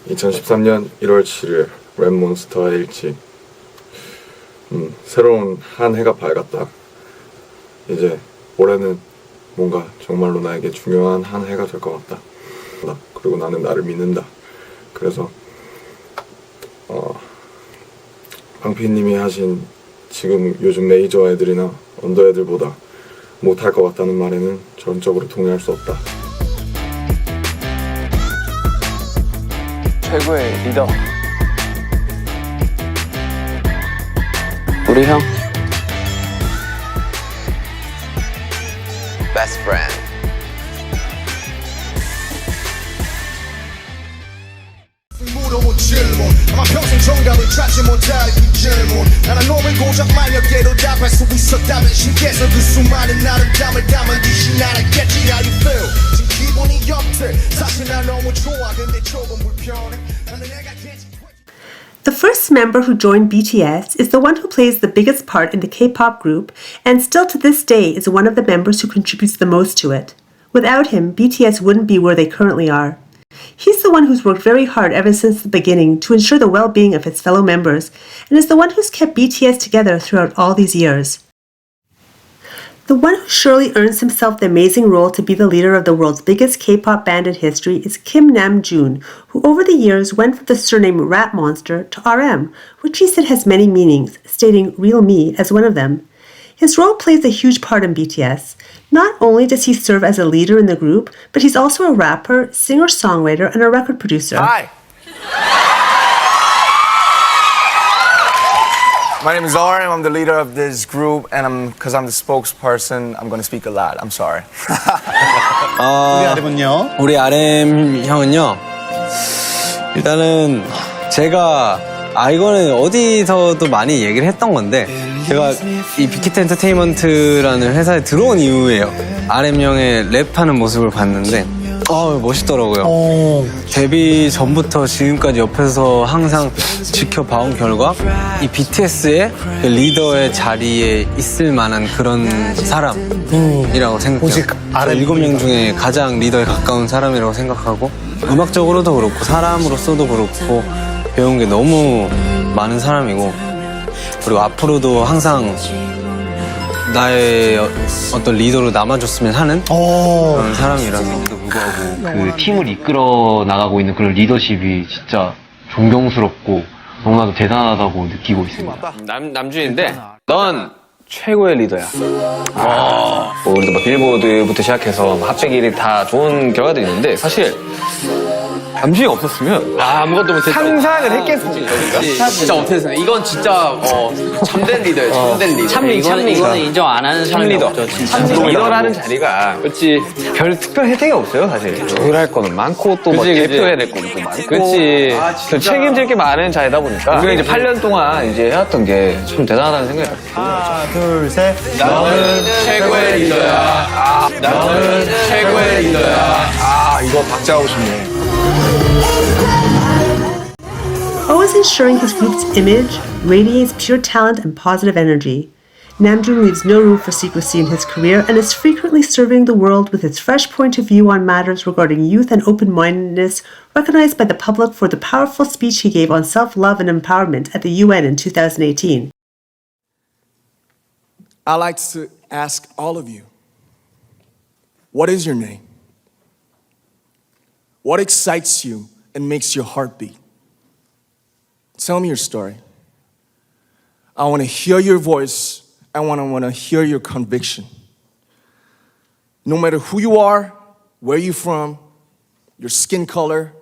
2013년 1월 7일 랩몬스터의 일치. 새로운 한 해가 밝았다. 이제 올해는 뭔가 정말로 나에게 중요한 한 해가 될 것 같다. 그리고 나는 나를 믿는다. 그래서 방피님이 하신 지금 요즘 레이저 애들이나 언더 애들보다 못할 것 같다는 말에는 전적으로 동의할 수 없다. 최고의 리더 우리 형 Best friend 무더운 질문 아마 평생 정답을 찾지 못할 그 질문 나는 너를 고작 만약에도 답할 수 있었다면 신께서 그 수많은 아름다움을 담은 듯이 알았겠지 How you feel 지금 기분이 없대 사실 난 너무 좋아 근데 조금 불편해 나는 내가 The first member who joined BTS is the one who plays the biggest part in the K-pop group and still to this day is one of the members who contributes the most to it. Without him, BTS wouldn't be where they currently are. He's the one who's worked very hard ever since the beginning to ensure the well-being of his fellow members and is the one who's kept BTS together throughout all these years. The one who surely earns himself the amazing role to be the leader of the world's biggest K-pop band in history is Kim Namjoon, who over the years went from the surname Rat Monster to RM, which he said has many meanings, stating Real Me as one of them. His role plays a huge part in BTS. Not only does he serve as a leader in the group, but he's also a rapper, singer-songwriter, and a record producer. Hi! My name is RM, I'm the leader of this group and because I'm the spokesperson, I'm gonna speak a lot. I'm sorry. 우리 RM은요? 우리 RM 형은요. 일단은 제가 이거는 어디서도 많이 얘기를 했던 건데 제가 이 빅히트 엔터테인먼트라는 회사에 들어온 이후에요. RM 형의 랩하는 모습을 봤는데 멋있더라고요. 데뷔 전부터 지금까지 옆에서 항상 지켜봐온 결과 이 BTS의 리더의 자리에 있을 만한 그런 사람이라고 생각해요. 오직 RM 7명 중에 가장 리더에 가까운 사람이라고 생각하고 음악적으로도 그렇고 사람으로서도 그렇고 배운 게 너무 많은 사람이고 그리고 앞으로도 항상 나의 어떤 리더로 남아줬으면 하는 그런 사람이라서 그 팀을 이끌어 나가고 있는 그런 리더십이 진짜 존경스럽고 너무나도 대단하다고 느끼고 있습니다. 남준인데 넌 최고의 리더야. 우리도 막 빌보드부터 시작해서 핫백 1위 다 좋은 결과들이 있는데 사실 남준이 없었으면 아무것도 못했어. 상상을 했겠습니까? 진짜 못했어. 이건 진짜 참된 리더예요. 참된 리더. 참리. 이거는 인정 안 하는 참 리더. 참 리더라는 자리가 그렇지. 별 특별 혜택이 없어요 사실. 조율할 거는 많고 또 뭐 대표해야 될 것도 많고. 그렇지. 책임질 게 많은 자리다 보니까 우리가 이제 8년 동안 이제 해왔던 게 참 대단하다는 생각이 들어요. 하나, 둘, 셋. 너는 최고의 리더야. 너는 최고의 리더야. 이거 박자하고 싶네. Always ensuring his group's image radiates pure talent and positive energy. Namjoon leaves no room for secrecy in his career and is frequently serving the world with his fresh point of view on matters regarding youth and open-mindedness, recognized by the public for the powerful speech he gave on self-love and empowerment at the UN in 2018. I'd like to ask all of you, what is your name? What excites you and makes your heart beat? Tell me your story. I want to hear your voice. I want to hear your conviction. No matter who you are, where you're from, your skin color,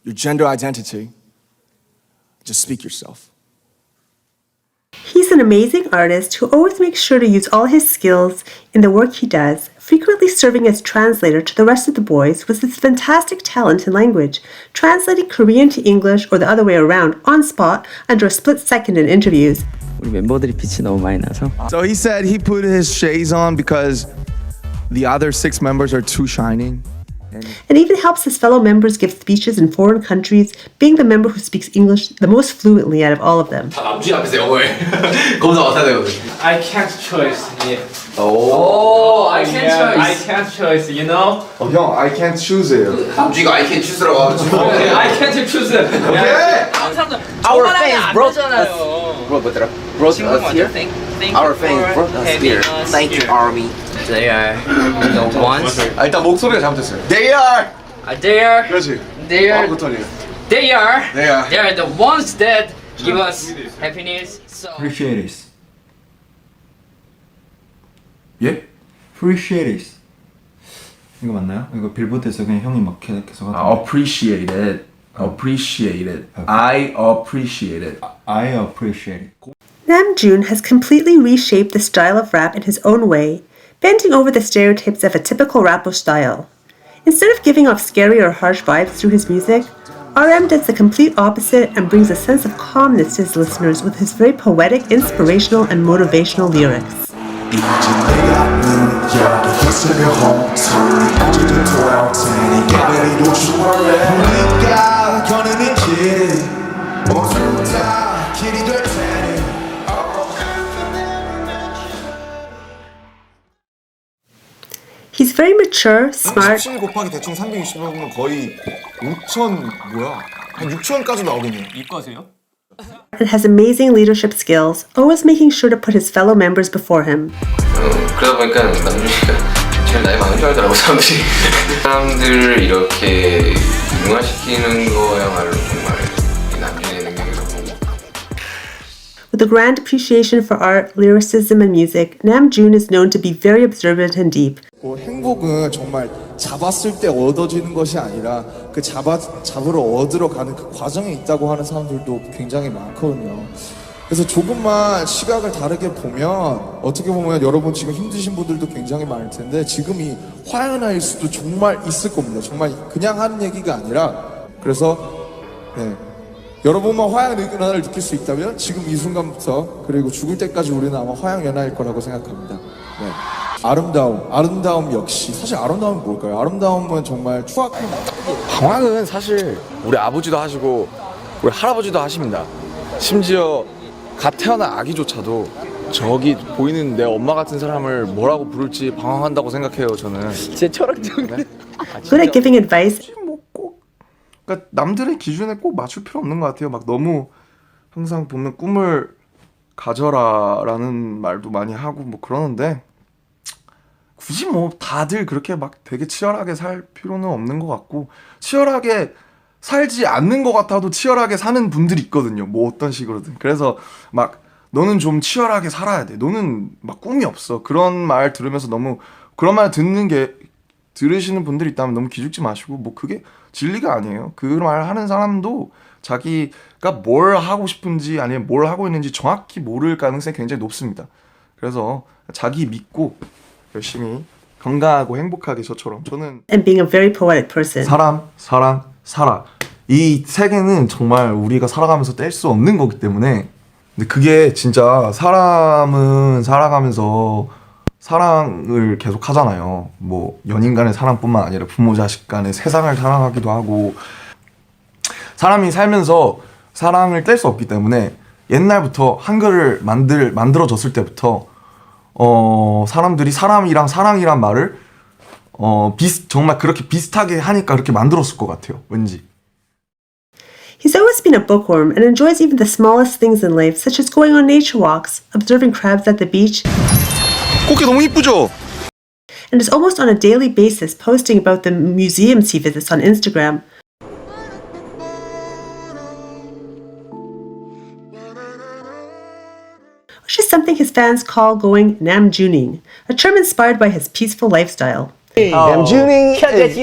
your gender identity, just speak yourself. He's an amazing artist who always makes sure to use all his skills in the work he does, frequently serving as translator to the rest of the boys with his fantastic talent in language, translating Korean to English or the other way around on spot under a split second in interviews. 우리 멤버들이 빛이 너무 많이 나서. So he said he put his shades on because the other 6 members are too shining. And even helps his fellow members give speeches in foreign countries, being the member who speaks English the most fluently out of all of them. 남준이 앞에서 영어를 검사 못하는 거거든. I can't choice. Oh, I can't choose. I can't choose, you know? 형, I can't choose예요. 남주가 I can't choose라고 하면 I can't choose. 오케이. Our fans brought us. Brought us here. Our fans brought us here. Thank you, Army. They are the ones. 일단 목소리가 잘못했어요. They are. They are. 그렇지. They are. 부터네요. They are. They are. They are the ones that give us happiness. So. Appreciate it. 예? Appreciate it. 이거 맞나요? 이거 빌보드에서 그냥 형이 막 계속 하던. Appreciate it. Appreciate it. I appreciate it. I appreciate it. Namjoon has completely reshaped the style of rap in his own way, bending over the stereotypes of a typical rapper style. Instead of giving off scary or harsh vibes through his music, RM does the complete opposite and brings a sense of calmness to his listeners with his very poetic, inspirational, and motivational lyrics. He's very mature, smart, 17 곱하기 대충 360이면 거의 5천 뭐야? 한 6천까지 나오겠네요. and has amazing leadership skills, always making sure to put his fellow members before him. 그러다 보니까 남준이가 제일 나이 많은 줄 알더라고 사람들이. 사람들을 이렇게 융화시키는 거야말로 정말 남준의 능력이라고. With a grand appreciation for art, lyricism, and music, Namjoon is known to be very observant and deep. 행복은 정말 잡았을 때 얻어지는 것이 아니라 그 잡으러 얻으러 가는 그 과정에 있다고 하는 사람들도 굉장히 많거든요. 그래서 조금만 시각을 다르게 보면 어떻게 보면 여러분 지금 힘드신 분들도 굉장히 많을 텐데 지금이 화요나일 수도 정말 있을 겁니다. 정말 그냥 하는 얘기가 아니라 그래서 네. 여러분만 화양연화를 느낄 수 있다면 지금 이 순간부터 그리고 죽을 때까지 우리는 아마 화양연화일 거라고 생각합니다. 네. 아름다움 역시 사실 아름다움은 뭘까요? 아름다움은 정말 추악한 방황은 사실 우리 아버지도 하시고 우리 할아버지도 하십니다. 심지어 갓 태어난 아기조차도 저기 보이는 내 엄마 같은 사람을 뭐라고 부를지 방황한다고 생각해요. 저는 진짜 철학적이네. 네? Good at giving advice, 그러니까 남들의 기준에 꼭 맞출 필요 없는 것 같아요. 막 너무 항상 보면 꿈을 가져라라는 말도 많이 하고 뭐 그러는데 굳이 뭐 다들 그렇게 막 되게 치열하게 살 필요는 없는 것 같고 치열하게 살지 않는 것 같아도 치열하게 사는 분들이 있거든요. 뭐 어떤 식으로든. 그래서 막 너는 좀 치열하게 살아야 돼. 너는 막 꿈이 없어. 그런 말 들으면서 너무 그런 말 들으시는 분들이 있다면 너무 기죽지 마시고 뭐 그게 진리가 아니에요. 그 말 하는 사람도 자기가 뭘 하고 싶은지 아니면 뭘 하고 있는지 정확히 모를 가능성이 굉장히 높습니다. 그래서 자기 믿고 열심히 건강하고 행복하게 저처럼 저는 and being a very poetic person. 사람, 사랑, 살아 이 세계는 정말 우리가 살아가면서 뗄 수 없는 거기 때문에 근데 그게 진짜 사람은 살아가면서 사랑을 계속 하잖아요. 뭐 연인 간의 사랑뿐만 아니라 부모 자식 간의 세상을 사랑하기도 하고 사람이 살면서 사랑을 뗄 수 없기 때문에 옛날부터 한글을 만들어졌을 때부터 사람들이 사람이랑 사랑이란 말을 정말 그렇게 비슷하게 하니까 그렇게 만들었을 것 같아요. 왠지. He's always been a bookworm and enjoys even the smallest things in life, such as going on nature walks, observing crabs at the beach, 꽃게 너무 이쁘죠? and is almost on a daily basis posting about the museums he visits on Instagram. Which is something his fans call going Namjooning, a term inspired by his peaceful lifestyle. Namjooning is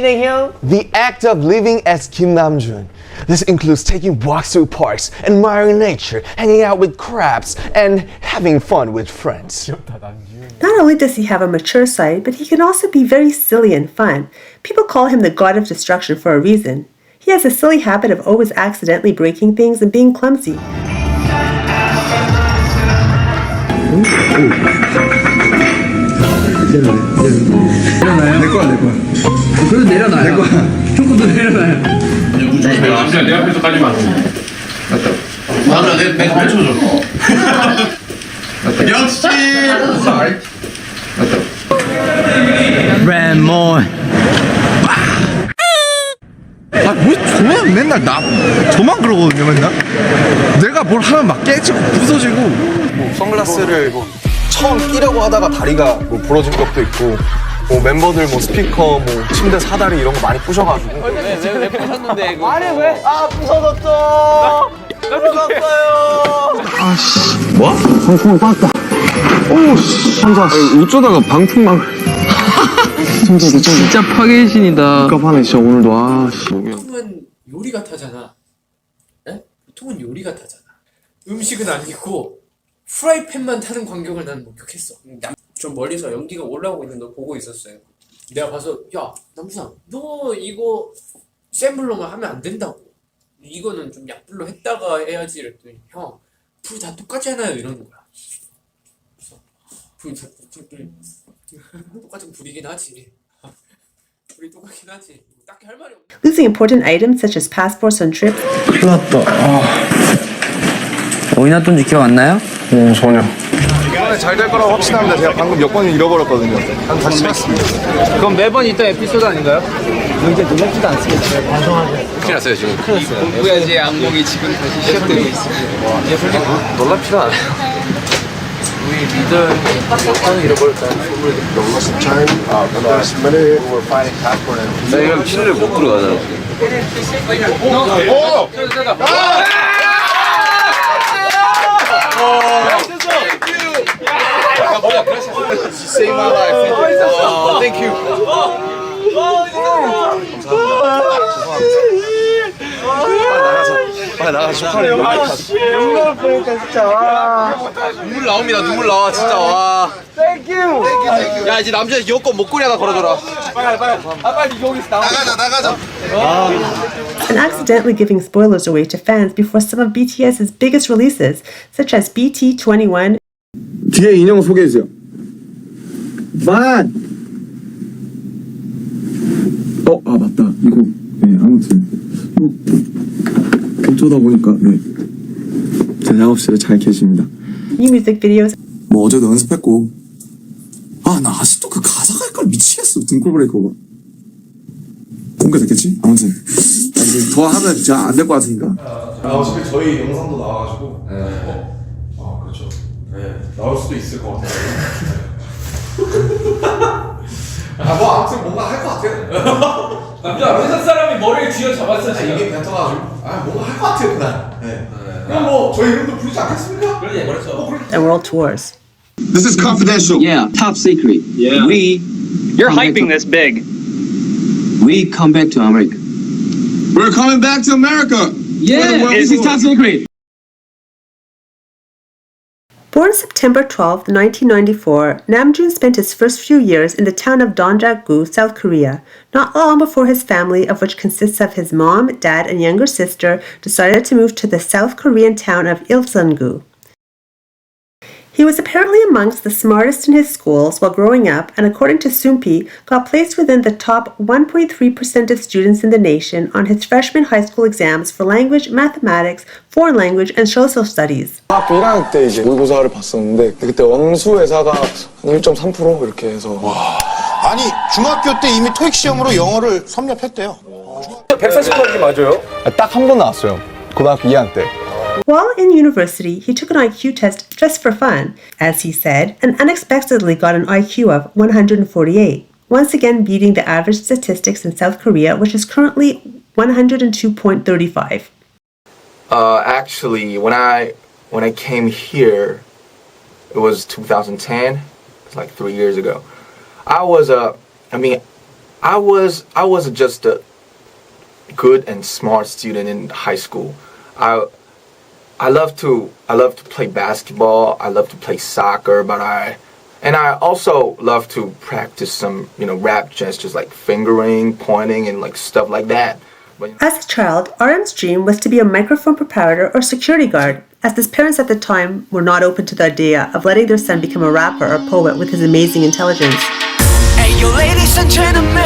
the act of living as Kim Namjoon. This includes taking walks through parks, admiring nature, hanging out with crabs, and having fun with friends. Not only does he have a mature side, but he can also be very silly and fun. People call him the god of destruction for a reason. He has a silly habit of always accidentally breaking things and being clumsy. 내려놔요? 내 거야. 그래도 내려놔요. 내 거야. 조금도 내려놔요. 내 앞에서 가지 마. 맞다. 내가 펼쳐줘. 역시. 레몬. 왜 저만 맨날 저만 그러거든요, 맨날. 내가 뭘 하면 막 깨지고 부서지고. 뭐 선글라스를 처음 끼려고 하다가 다리가 뭐 부러진 것도 있고, 뭐 멤버들 뭐 스피커, 뭐 침대 사다리 이런 거 많이 부셔가지고. 왜 부셨는데 이거? 아니 왜? 아 부서졌어. 부서졌어요. 아씨, 뭐? 방풍 빠졌다. 오씨, 천사. 어쩌다가 방풍막. 진짜 파괴신이다. 깝하네 진짜 오늘도. 아씨. 보통은 요리가 타잖아. 에? 보통은 요리가 타잖아. 음식은 아니고 프라이팬만 타는 광경을 나는 목격했어. 좀 멀리서 연기가 올라오고 있는 걸 보고 있었어요. 내가 봐서 야 남수상 너 이거 센 불로만 하면 안 된다고. 이거는 좀 약불로 했다가 해야지 이랬더니 형 불 다 똑같잖아요 이러는 거야. 불 똑같은 불이긴 하지. 불이 똑같긴 하지. 딱히 할 말이 없네. Losing important items such as passports on trips. 큰일 났다. 어이나돈지 기억 안 나요? 전혀. 이번에 잘 될 거라고 확신합니다. 제가 방금 여권을 잃어버렸거든요. 다시 찾았습니다. 그럼 매번 있던 에피소드 아닌가요? 이제 놀랍지도 않습니다. 반성하죠. 큰일 났어요 지금. 공부야지 악몽이 지금 다시 시작되고 있습니다. 이게 솔직히 놀랍지도 않아요. 우리 리더 여권을 잃어버렸다는 소문을 듣고 나 이러면 치료를 못 들어가잖아. Save my life. Thank you. 빨리 나가자. 눈물 나올 뻔했다 진짜. 눈물 나옵니다. 눈물 나와 진짜. 와. Thank you. 야 이제 남자 여권 목걸이 하나 걸어줘라. 빨리 여기서 나가자. And accidentally giving spoilers away to fans before some of BTS's biggest releases, such as BT21. 뒤에 인형 소개해주세요. 만. 맞다. 이거. 네, 아무튼 어쩌다 보니까 제 작업실에 잘 계십니다. New music videos. 뭐 어제도 연습했고. 나 아직도 그 가사가 헷갈려 미치겠어. 등골 브레이커가. 공개됐겠지? 아무튼 더 하면 진짜 안 될 것 같으니까. 어차피 저희 영상도 나와가지고. 그렇죠. 네, 나올 수도 있을 것 같아요. 뭐 아무튼 뭔가 할 것 같아요. 남자 회사 사람이 머리를 쥐어잡았어 지금. 이게 뱉어가지고 뭔가 할 것 같아요 그날. 그럼 뭐 저희 이름도 부르지 않겠습니까? 그렇죠. And world tours. This is confidential. Yeah, top secret. Yeah. You're hyping this big. We come back to America. We're coming back to America. Yeah, this is top secret. Born September 12, 1994, Namjoon spent his first few years in the town of Donjak-gu, South Korea, not long before his family, of which consists of his mom, dad, and younger sister, decided to move to the South Korean town of Ilsan-gu. He was apparently amongst the smartest in his schools while growing up, and according to Soompi, got placed within the top 1.3% of students in the nation on his freshman high school exams for language, mathematics, foreign language, and social studies. 학교 1학년 때 이제 모의고사를 봤었는데 그때 원수 회사가 한 1.3% 이렇게 해서. 아니 중학교 때 이미 토익 시험으로 영어를 섭렵했대요. 140까지 맞아요? 딱 한 번 나왔어요. 고등학교 2학년 때. While in university, he took an IQ test just for fun, as he said, and unexpectedly got an IQ of 148, once again beating the average statistics in South Korea, which is currently 102.35. Actually, when I came here, it was 2010. It's like 3 years ago. I was just a good and smart student in high school. I love to play basketball. I love to play soccer, but I also love to practice some rap gestures like fingering, pointing, and like stuff like that. As a child, RM's dream was to be a microphone proprietor or security guard, as his parents at the time were not open to the idea of letting their son become a rapper or poet with his amazing intelligence. Hey, yo, ladies and gentlemen.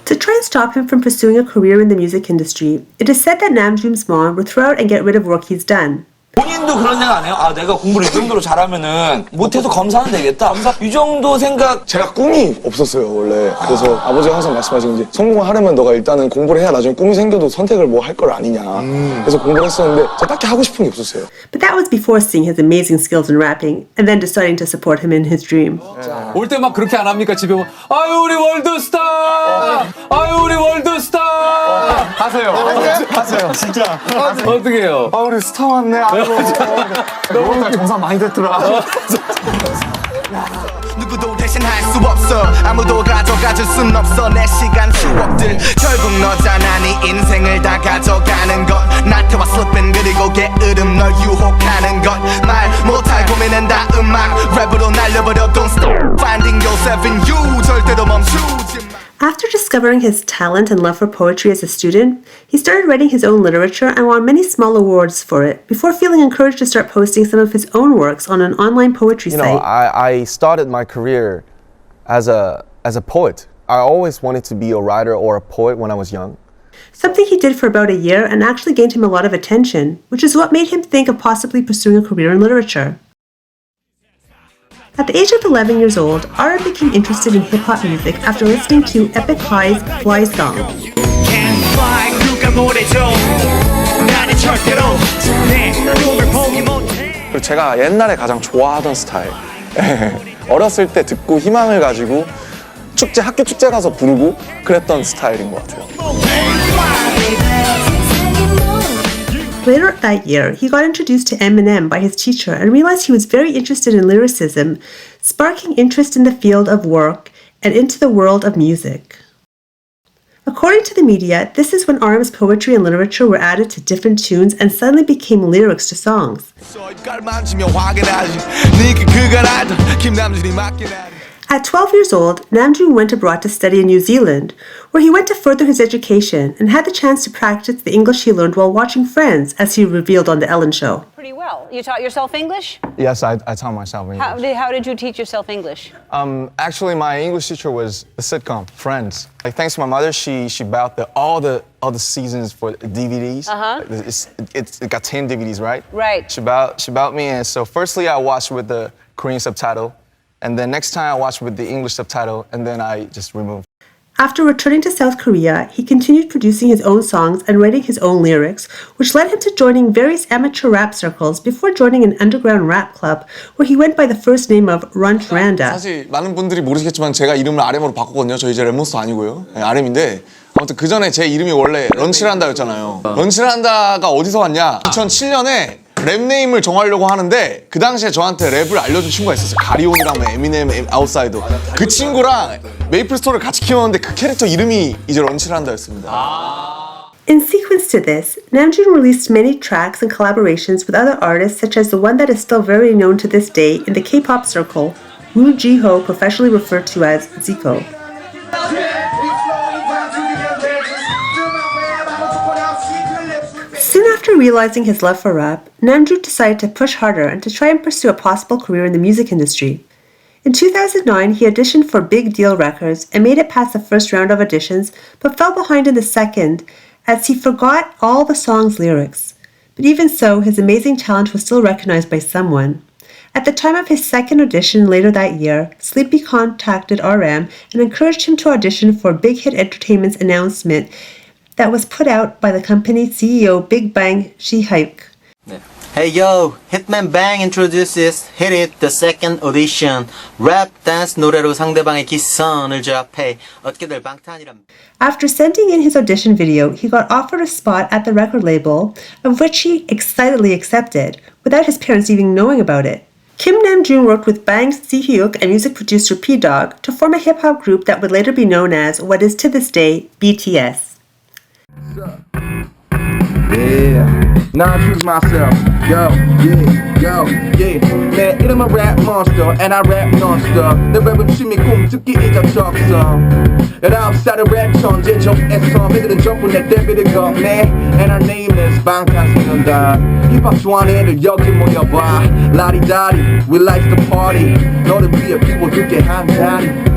To try and stop him from pursuing a career in the music industry, it is said that Namjoon's mom would throw out and get rid of work he's done. 본인도 그런 생각 안 해요? 아, 내가 공부를 이 정도로 잘하면은 못해도 검사는 되겠다. 이 정도 생각. 제가 꿈이 없었어요, 원래. 그래서 아버지가 항상 말씀하시는 게 성공을 하려면 너가 일단은 공부를 해야 나중에 꿈이 생겨도 선택을 뭐 할 걸 아니냐. 그래서 공부를 했었는데 저 딱히 하고 싶은 게 없었어요. But that was before seeing his amazing skills in rapping and then deciding to support him in his dream. 올 때 막 그렇게 안 합니까? 집에 오면 아유 우리 월드스타! 아유 우리 월드스타! 하세요. 하세요. 진짜. 어떻게 해요? 아 우리 스타 왔네. 아이고. 너무 정상 많이 됐더라. 누구도 대신할 수 없어 아무도 가져가줄 순 없어 내 시간 추억들 결국 너잖아 네 인생을 다 가져가는 것 나태와 슬픈 그리고 게으름 널 유혹하는 것 말 못할 고민은 다 음악 랩으로 날려버려 Don't stop finding yourself in you 절대로 멈추지 마. After discovering his talent and love for poetry as a student, he started writing his own literature and won many small awards for it, before feeling encouraged to start posting some of his own works on an online poetry site. You know, I started my career as a poet. I always wanted to be a writer or a poet when I was young. Something he did for about a year and actually gained him a lot of attention, which is what made him think of possibly pursuing a career in literature. At the age of 11 years old, RM became interested in hip-hop music after listening to Epic High's Fly song. 그리고 제가 옛날에 가장 좋아하던 스타일. 어렸을 때 듣고 희망을 가지고 축제, 학교 축제 가서 부르고 그랬던 스타일인 것 같아요. Later that year, he got introduced to Eminem by his teacher and realized he was very interested in lyricism, sparking interest in the field of work and into the world of music. According to the media, this is when RM's poetry and literature were added to different tunes and suddenly became lyrics to songs. At 12 years old, Namjoon went abroad to study in New Zealand, where he went to further his education and had the chance to practice the English he learned while watching Friends, as he revealed on The Ellen Show. Pretty well. You taught yourself English? Yes, I taught myself English. How did you teach yourself English? Actually, my English teacher was the sitcom Friends. Like, thanks to my mother, she bought all the seasons for DVDs. It got 10 DVDs, right? Right. She bought me, and so firstly I watched with the Korean subtitle. And then next time I watched with the English subtitle, and then I just removed. After returning to South Korea, he continued producing his own songs and writing his own lyrics, which led him to joining various amateur rap circles before joining an underground rap club where he went by the first name of Runch Randa. 사실 많은 분들이 모르시겠지만 제가 이름을 RM으로 바꿨거든요. 저 이제 랩몬스터 아니고요. 네, RM인데 아무튼 그 전에 제 이름이 원래 런치란다였잖아요. 런치란다가 어디서 왔냐? 2007년에 랩 네임을 정하려고 하는데 그 당시에 저한테 랩을 알려준 친구가 있었어요. 가리온이랑 에미넴, 아웃사이더. 그 친구랑 메이플 스토리를 같이 키웠는데 그 캐릭터 이름이 이제 런치란다였습니다. In sequence to this, Namjoon released many tracks and collaborations with other artists, such as the one that is still very known to this day in the K-pop circle, Woo Ji-ho, professionally referred to as Zico. Soon after realizing his love for rap, Namjoon decided to push harder and to try and pursue a possible career in the music industry. In 2009, he auditioned for Big Deal Records and made it past the first round of auditions, but fell behind in the second as he forgot all the song's lyrics. But even so, his amazing talent was still recognized by someone. At the time of his second audition later that year, Sleepy contacted RM and encouraged him to audition for Big Hit Entertainment's announcement that was put out by the company's CEO Big Bang Shi-hyuk. Hey yo, Hitman Bang introduces Hit It, the second audition. Rap, dance, 노래로 상대방의 기선을 제압해. 어떻게들 방탄이랍니다. After sending in his audition video, he got offered a spot at the record label, of which he excitedly accepted, without his parents even knowing about it. Kim Namjoon worked with Bang Si-hyuk and music producer P-Dog to form a hip-hop group that would later be known as what is to this day BTS. Yeah, now I choose myself. Yo, yeah. 내 이름은 rap monster and I rap non-stop. 내 랩은 취미 꿈특기 이자 적성. 19살의 랩 천재 적애성. 애들은 전부 내 데뷔를 겁내. And our name is 방탄소년단. 힙합 좋아하는 애들 여기 모여봐. 라리다리, we like the party. 너를 위해 비워둘게 한 자리.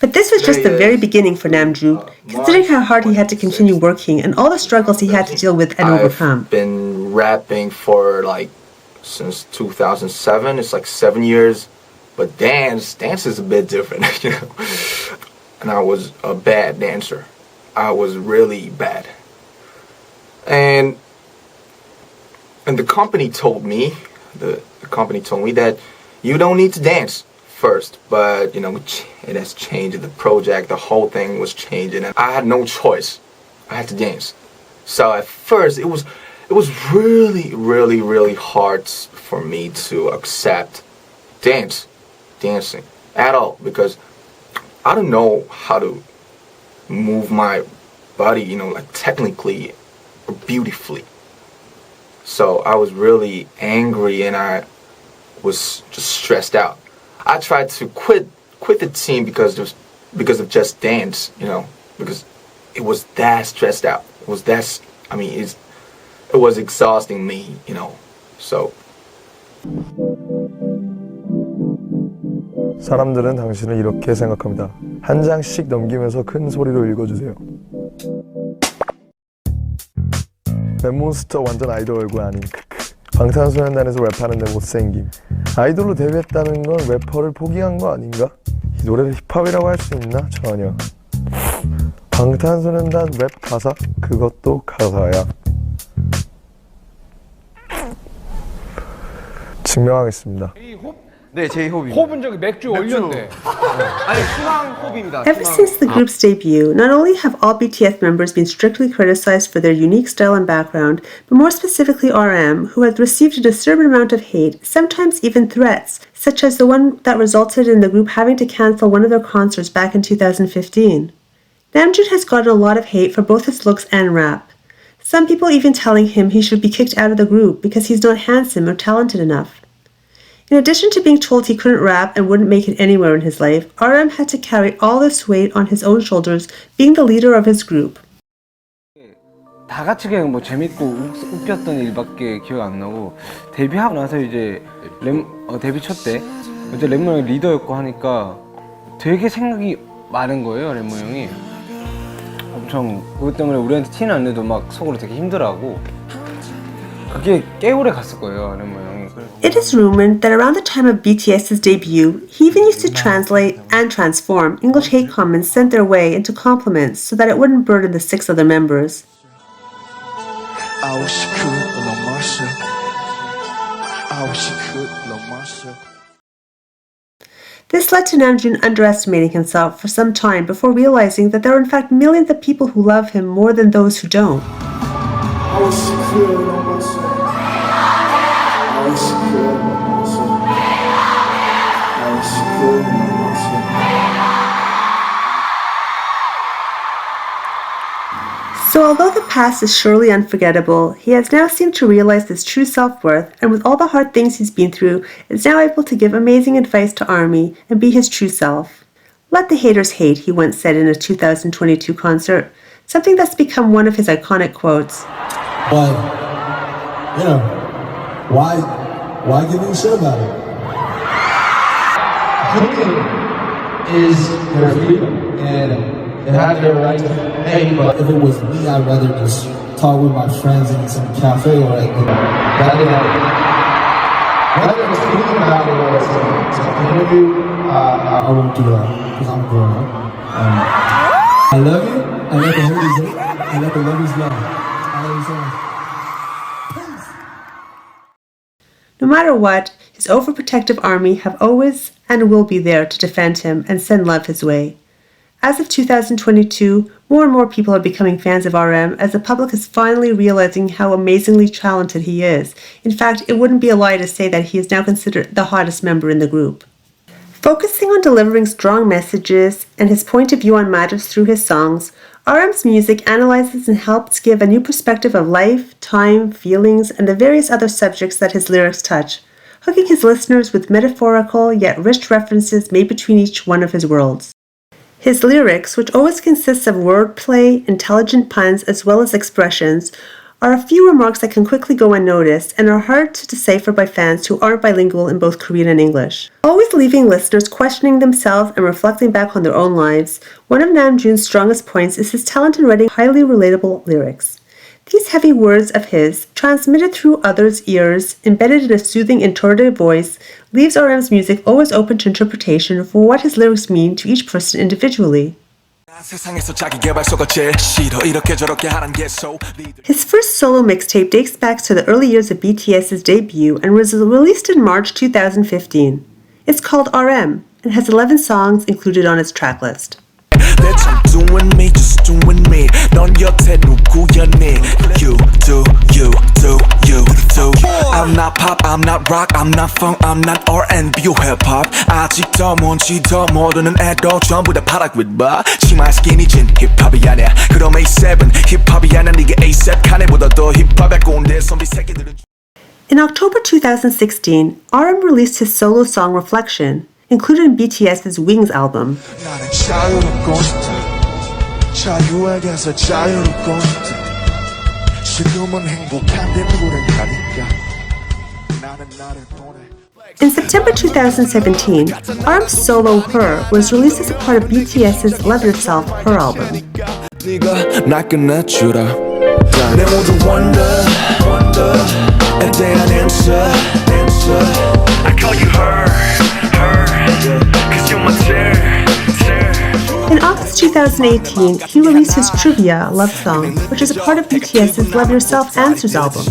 But this was just the very beginning for Namjoon, considering how hard he had to continue working and all the struggles he had to deal with and overcome. I've been rapping for like since 2007. It's like 7 years. But dance is a bit different, you know. And I was a bad dancer. I was really bad. And the company told me, the company told me that you don't need to dance first, but you know, it has changed. The project, the whole thing was changing, and I had no choice. I had to dance. So at first, it was really hard for me to accept dancing at all, because I don't know how to move my body, you know, like technically or beautifully. So I was really angry and I was just stressed out. I tried to quit the team because of just dance, you know, because it was that stressed out. It was exhausting me, you know. So 사람들은 당신을 이렇게 생각합니다. 한 장씩 넘기면서 큰 소리로 읽어주세요. 랩몬스터 완전 아이돌 얼굴 아님. 방탄소년단에서 랩하는데 못생김. 아이돌로 데뷔했다는 건 래퍼를 포기한 거 아닌가? 이 노래를 힙합이라고 할 수 있나? 전혀. 방탄소년단 랩 가사? 그것도 가사야. 증명하겠습니다. 네, 제이홉입니다. 호흡은 저기 맥주 올렸네. 아니, 순항 호흡입니다. Ever since the group's debut, not only have all BTS members been strictly criticized for their unique style and background, but more specifically RM, who has received a disturbing amount of hate, sometimes even threats, such as the one that resulted in the group having to cancel one of their concerts back in 2015. Namjoon has gotten a lot of hate for both his looks and rap. Some people even telling him he should be kicked out of the group because he's not handsome or talented enough. In addition to being told he couldn't rap and wouldn't make it anywhere in his life, RM had to carry all this weight on his own shoulders, being the leader of his group. 다 같이 그냥 뭐 재밌고 웃겼던 일밖에 기억 안 나고, 데뷔하고 나서 이제 데뷔 초 때 이제 랩모 형이 리더였고 하니까 되게 생각이 많은 거예요. 랩모 형이 엄청 그것 때문에 우리한테 티는 안 내도 막 속으로 되게 힘들어하고, 그게 꽤 오래 갔을 거예요. 랩모 형이. It is rumored that around the time of BTS's debut, he even used to translate and transform English hate comments sent their way into compliments so that it wouldn't burden the 6 other members. This led to Namjoon underestimating himself for some time before realizing that there are in fact millions of people who love him more than those who don't. So although the past is surely unforgettable, he has now seemed to realize his true self-worth, and with all the hard things he's been through, is now able to give amazing advice to ARMY and be his true self. Let the haters hate, he once said in a 2022 concert, something that's become one of his iconic quotes. But, you know, why give a shit about it? Hating is their freedom, and they have their right to hate, but if it was me, I'd rather just talk with my friends in some cafe or rather than speaking about it or to interview, I won't do that because I'm grown up. I love you, I let the haters hate, I let the lovers love. I always say. No matter what, his overprotective ARMY have always and will be there to defend him and send love his way. As of 2022, more and more people are becoming fans of RM as the public is finally realizing how amazingly talented he is. In fact, it wouldn't be a lie to say that he is now considered the hottest member in the group. Focusing on delivering strong messages and his point of view on matters through his songs, RM's music analyzes and helps give a new perspective of life, time, feelings, and the various other subjects that his lyrics touch, hooking his listeners with metaphorical yet rich references made between each one of his worlds. His lyrics, which always consists of wordplay, intelligent puns, as well as expressions, are a few remarks that can quickly go unnoticed and are hard to decipher by fans who aren't bilingual in both Korean and English. Always leaving listeners questioning themselves and reflecting back on their own lives, one of Namjoon's strongest points is his talent in writing highly relatable lyrics. These heavy words of his, transmitted through others' ears, embedded in a soothing, intuitive voice, leaves RM's music always open to interpretation for what his lyrics mean to each person individually. His first solo mixtape dates back to the early years of BTS's debut and was released in March 2015. It's called RM and has 11 songs included on its tracklist. I'm not pop, I'm not rock, I'm not funk, I'm not R&B or hip-hop. 아직도 뭔지도 모르는 애도 전부 다 파락윗바 치마 스키니 진 힙합이 아니야 그럼 A7 힙합이 아니야 네가 A7 칸에보다 더 힙합에 꼰대 선비 새끼들은. In October 2016, RM released his solo song Reflection, included in BTS's Wings album. In September 2017, RM's solo Her was released as a part of BTS's Love Yourself Her album. In August 2018, he released his Trivia love song, which is a part of BTS's Love Yourself Answers album.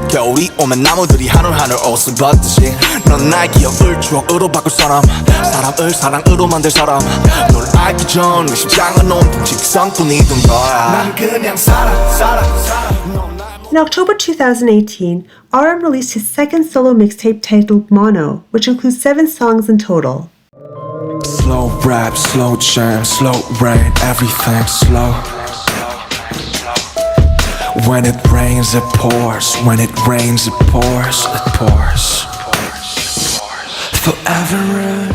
겨울이 오면 나무들이 하늘하늘 옷을 벗듯이 넌 나의 기억을 추억으로 바꿀 사람 사람을 사랑으로 만들 사람 널 알기 전 심장은 온통 직선뿐이던 거야 난 그냥 살아 In October 2018, RM released his second solo mixtape titled Mono, which includes 7 songs in total. Slow rap, slow jam, slow rain, everything slow. When it rains, it pours. When it rains, it pours. It pours. Forever.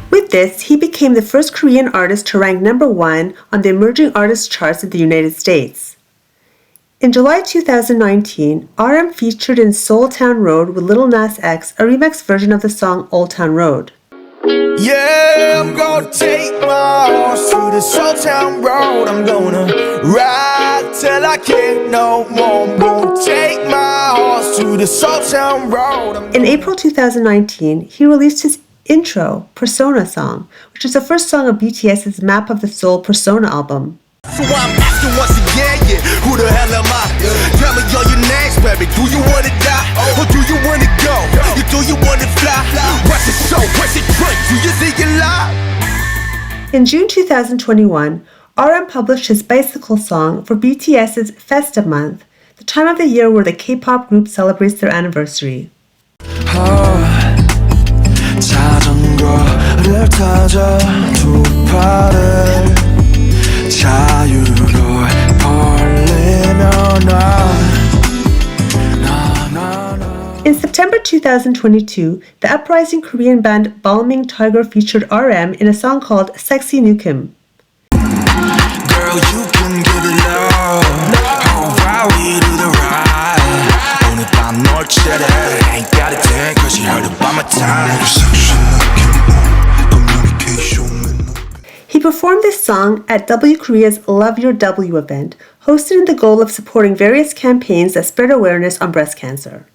With this, he became the first Korean artist to rank #1 on the emerging artist charts in the United States. In July 2019, RM featured in Seoul Town Road with Lil Nas X a remix version of the song Old Town Road. Yeah, I'm gonna take my horse to the Seoul Town Road. I'm gonna ride till I can't no more. I'm gonna take my horse to the Seoul Town Road. In April 2019, he released his intro, Persona song, which is the first song of BTS's Map of the Soul Persona album. So I'm asking once again, yeah, who the hell am I? Tell me all your names, baby. Do you wanna die? Or do you wanna go? Do you wanna fly? What's it show? What's it drink? Do you think you lie? In June 2021, RM published his Bicycle song for BTS's Festa month, the time of the year where the K-pop group celebrates their anniversary. 자전거를 타자 두 팔을 자유로 벌리며 In September 2022, the uprising Korean band Balming Tiger featured RM in a song called Sexy Nukim. Girl, you can give it love. How about we do the ride? 오늘 밤 널 채래. Ain't got a thing cause you heard about my time. He performed this song at W Korea's Love Your W event, hosted in the goal of supporting various campaigns that spread awareness on breast cancer.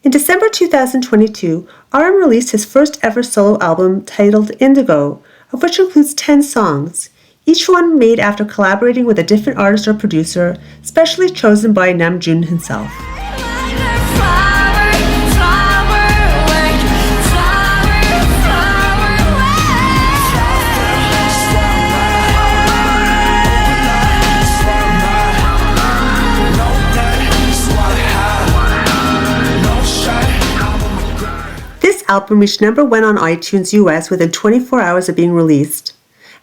In December 2022, RM released his first ever solo album titled Indigo, of which includes 10 songs, each one made after collaborating with a different artist or producer, specially chosen by Namjoon himself. This album reached #1 on iTunes US within 24 hours of being released,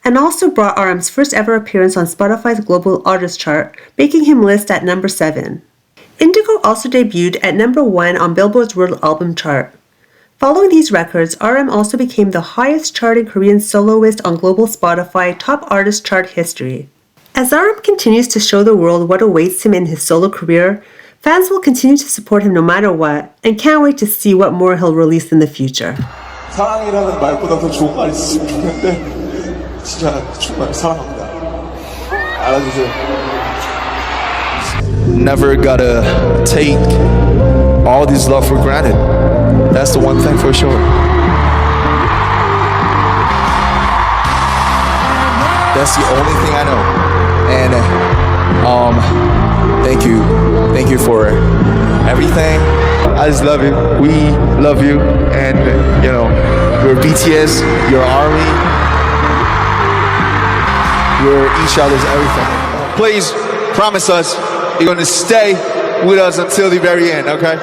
and also brought RM's first ever appearance on Spotify's Global Artist Chart, making him list at #7. Indigo also debuted at #1 on Billboard's World Album Chart. Following these records, RM also became the highest charting Korean soloist on global Spotify Top Artist Chart history. As RM continues to show the world what awaits him in his solo career, fans will continue to support him no matter what, and can't wait to see what more he'll release in the future. 사랑이라는 말보다 더 좋은 말 있으면 좋겠는데 진짜 정말 사랑합니다. 알아주세요. Never gotta take all this love for granted. That's the one thing for sure. That's the only thing I know. And thank you for everything. I just love you. We love you, and you know, you're BTS, you're ARMY, you're each other's everything. Please promise us you're gonna stay with us until the very end, okay?